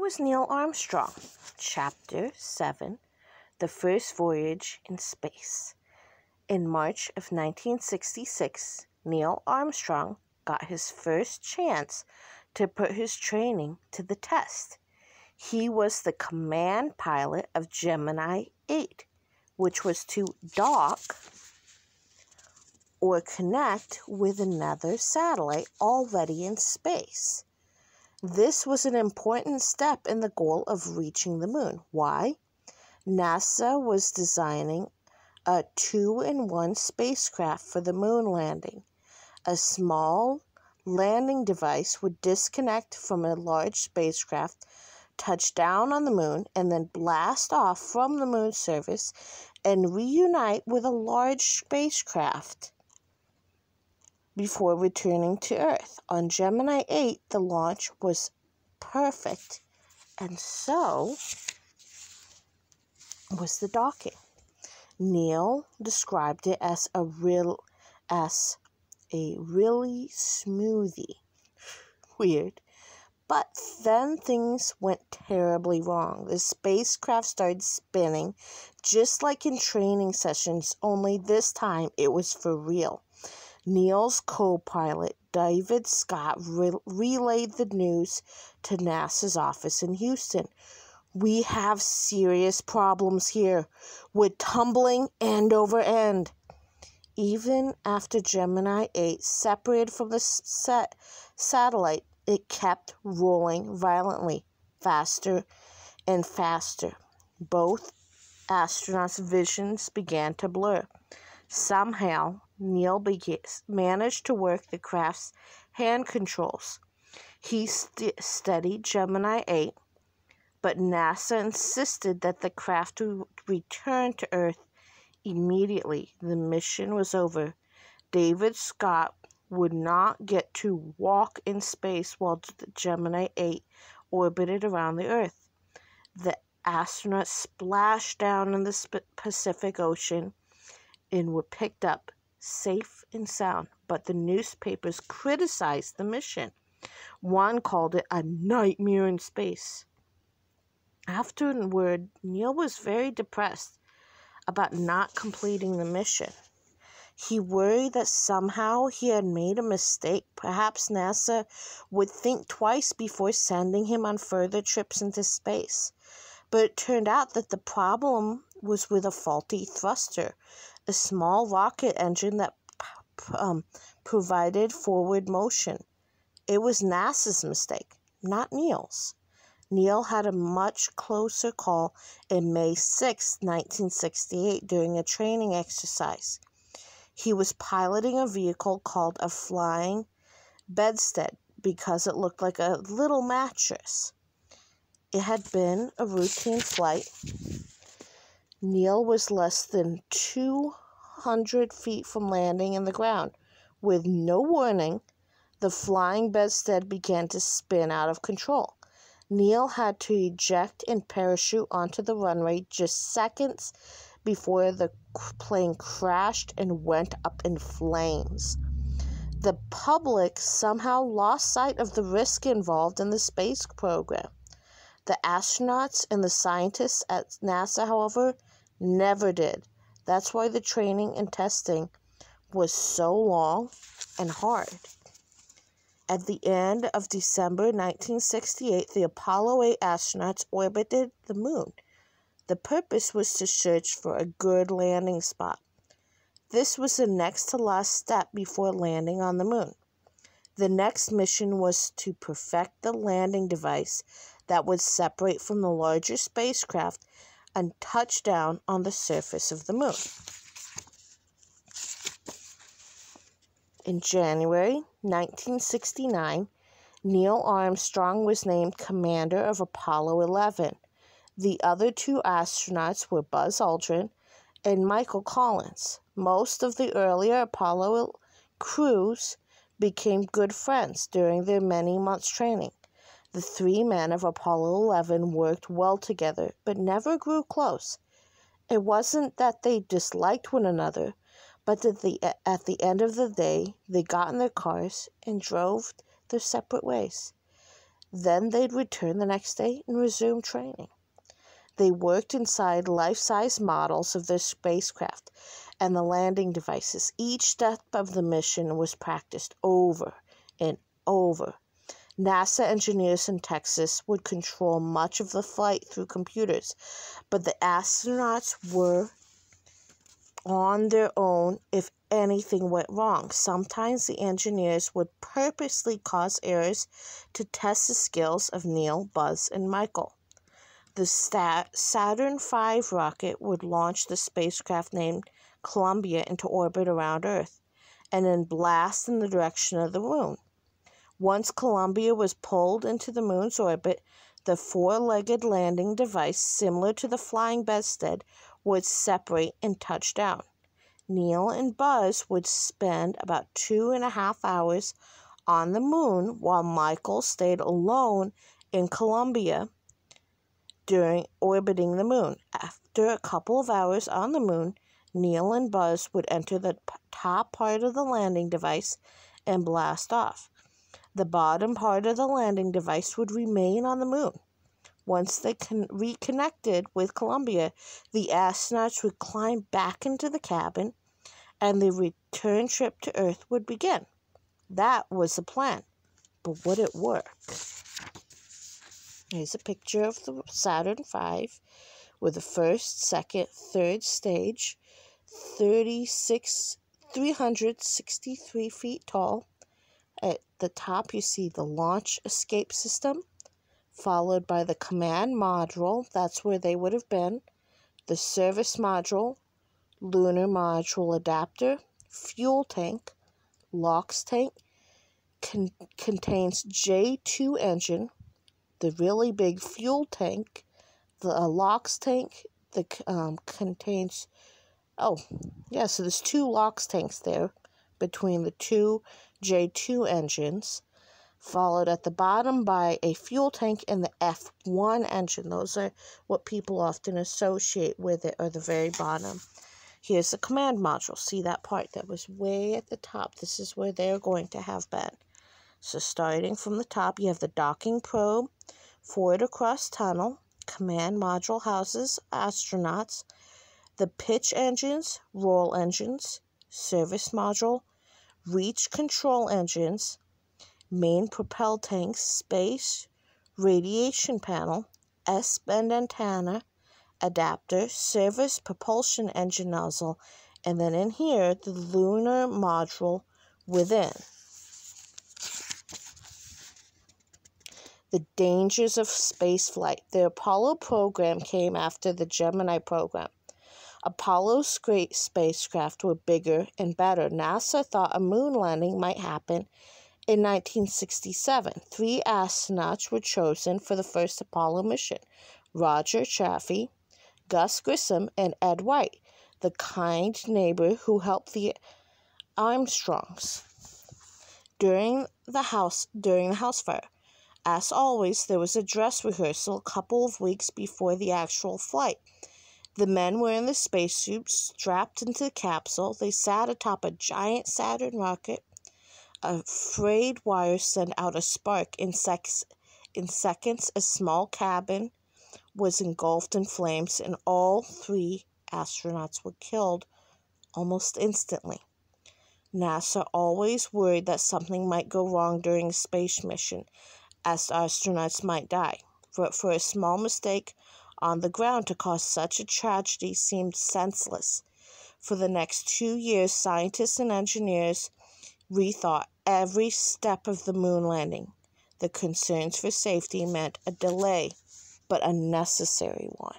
was Neil Armstrong. Chapter 7, The First Voyage in Space. In March of 1966, Neil Armstrong got his first chance to put his training to the test. He was the command pilot of Gemini 8, which was to dock or connect with another satellite already in space. This was an important step in the goal of reaching the moon. Why? NASA was designing a 2-in-1 spacecraft for the moon landing. A small landing device would disconnect from a large spacecraft, touch down on the moon, and then blast off from the moon surface and reunite with a large spacecraft before returning to Earth. On Gemini 8, the launch was perfect, and so was the docking. Neal described it as a really smoothie. Weird. But then things went terribly wrong. The spacecraft started spinning, just like in training sessions, only this time it was for real. Neal's co-pilot, David Scott, relayed the news to NASA's office in Houston. "We have serious problems here. We're tumbling end over end." Even after Gemini 8 separated from the satellite, it kept rolling violently, faster and faster. Both astronauts' visions began to blur. Somehow, Neal managed to work the craft's hand controls. He steadied Gemini 8, but NASA insisted that the craft would return to Earth immediately. The mission was over. David Scott would not get to walk in space while Gemini 8 orbited around the Earth. The astronauts splashed down in the Pacific Ocean and were picked up safe and sound, but the newspapers criticized the mission. One called it a nightmare in space. Afterward, Neal was very depressed about not completing the mission. He worried that somehow he had made a mistake. Perhaps NASA would think twice before sending him on further trips into space. But it turned out that the problem was with a faulty thruster, a small rocket engine that provided forward motion. It was NASA's mistake, not Neal's. Neal had a much closer call in May 6, 1968, during a training exercise. He was piloting a vehicle called a flying bedstead because it looked like a little mattress. It had been a routine flight. Neal was less than 200 feet from landing in the ground. With no warning, the flying bedstead began to spin out of control. Neal had to eject and parachute onto the runway just seconds before the plane crashed and went up in flames. The public somehow lost sight of the risk involved in the space program. The astronauts and the scientists at NASA, however, never did. That's why the training and testing was so long and hard. At the end of December 1968, the Apollo 8 astronauts orbited the moon. The purpose was to search for a good landing spot. This was the next to last step before landing on the moon. The next mission was to perfect the landing device that would separate from the larger spacecraft and touch down on the surface of the moon. In January 1969, Neil Armstrong was named commander of Apollo 11. The other two astronauts were Buzz Aldrin and Michael Collins. Most of the earlier Apollo crews became good friends during their many months training. The three men of Apollo 11 worked well together, but never grew close. It wasn't that they disliked one another, but that at the end of the day, they got in their cars and drove their separate ways. Then they'd return the next day and resume training. They worked inside life-size models of their spacecraft and the landing devices. Each step of the mission was practiced over and over. NASA engineers in Texas would control much of the flight through computers, but the astronauts were on their own if anything went wrong. Sometimes the engineers would purposely cause errors to test the skills of Neal, Buzz, and Michael. The Saturn V rocket would launch the spacecraft named Columbia into orbit around Earth and then blast in the direction of the moon. Once Columbia was pulled into the moon's orbit, the four-legged landing device, similar to the flying bedstead, would separate and touch down. Neal and Buzz would spend about 2.5 hours on the moon while Michael stayed alone in Columbia during orbiting the moon. After a couple of hours on the moon, Neal and Buzz would enter the top part of the landing device and blast off. The bottom part of the landing device would remain on the moon. Once they reconnected with Columbia, the astronauts would climb back into the cabin and the return trip to Earth would begin. That was the plan. But would it work? Here's a picture of the Saturn V with the first, second, third stage, 363 feet tall. At the top, you see the launch escape system, followed by the command module. That's where they would have been. The service module, lunar module adapter, fuel tank, LOX tank, contains J2 engine, the really big fuel tank, the LOX tank that contains, so there's 2 LOX tanks there between the 2 J2 engines, followed at the bottom by a fuel tank and the F1 engine. Those are what people often associate with it, or the very bottom. Here's the command module. See that part that was way at the top? This is where they're going to have been. So starting from the top, you have the docking probe, forward across tunnel, command module houses astronauts, the pitch engines, roll engines, service module, reach control engines, main propel tanks, space, radiation panel, S-bend antenna, adapter, service propulsion engine nozzle, and then in here, the lunar module within. The dangers of spaceflight. The Apollo program came after the Gemini program. Apollo spacecraft were bigger and better. NASA thought a moon landing might happen in 1967. 3 astronauts were chosen for the first Apollo mission: Roger Chaffee, Gus Grissom, and Ed White, the kind neighbor who helped the Armstrongs during the house fire. As always, there was a dress rehearsal a couple of weeks before the actual flight. The men were in the spacesuits, strapped into the capsule. They sat atop a giant Saturn rocket. A frayed wire sent out a spark. In seconds, a small cabin was engulfed in flames, and all 3 astronauts were killed almost instantly. NASA always worried that something might go wrong during a space mission, as astronauts might die. For a small mistake on the ground to cause such a tragedy seemed senseless. For the next 2 years, scientists and engineers rethought every step of the moon landing. The concerns for safety meant a delay, but a necessary one.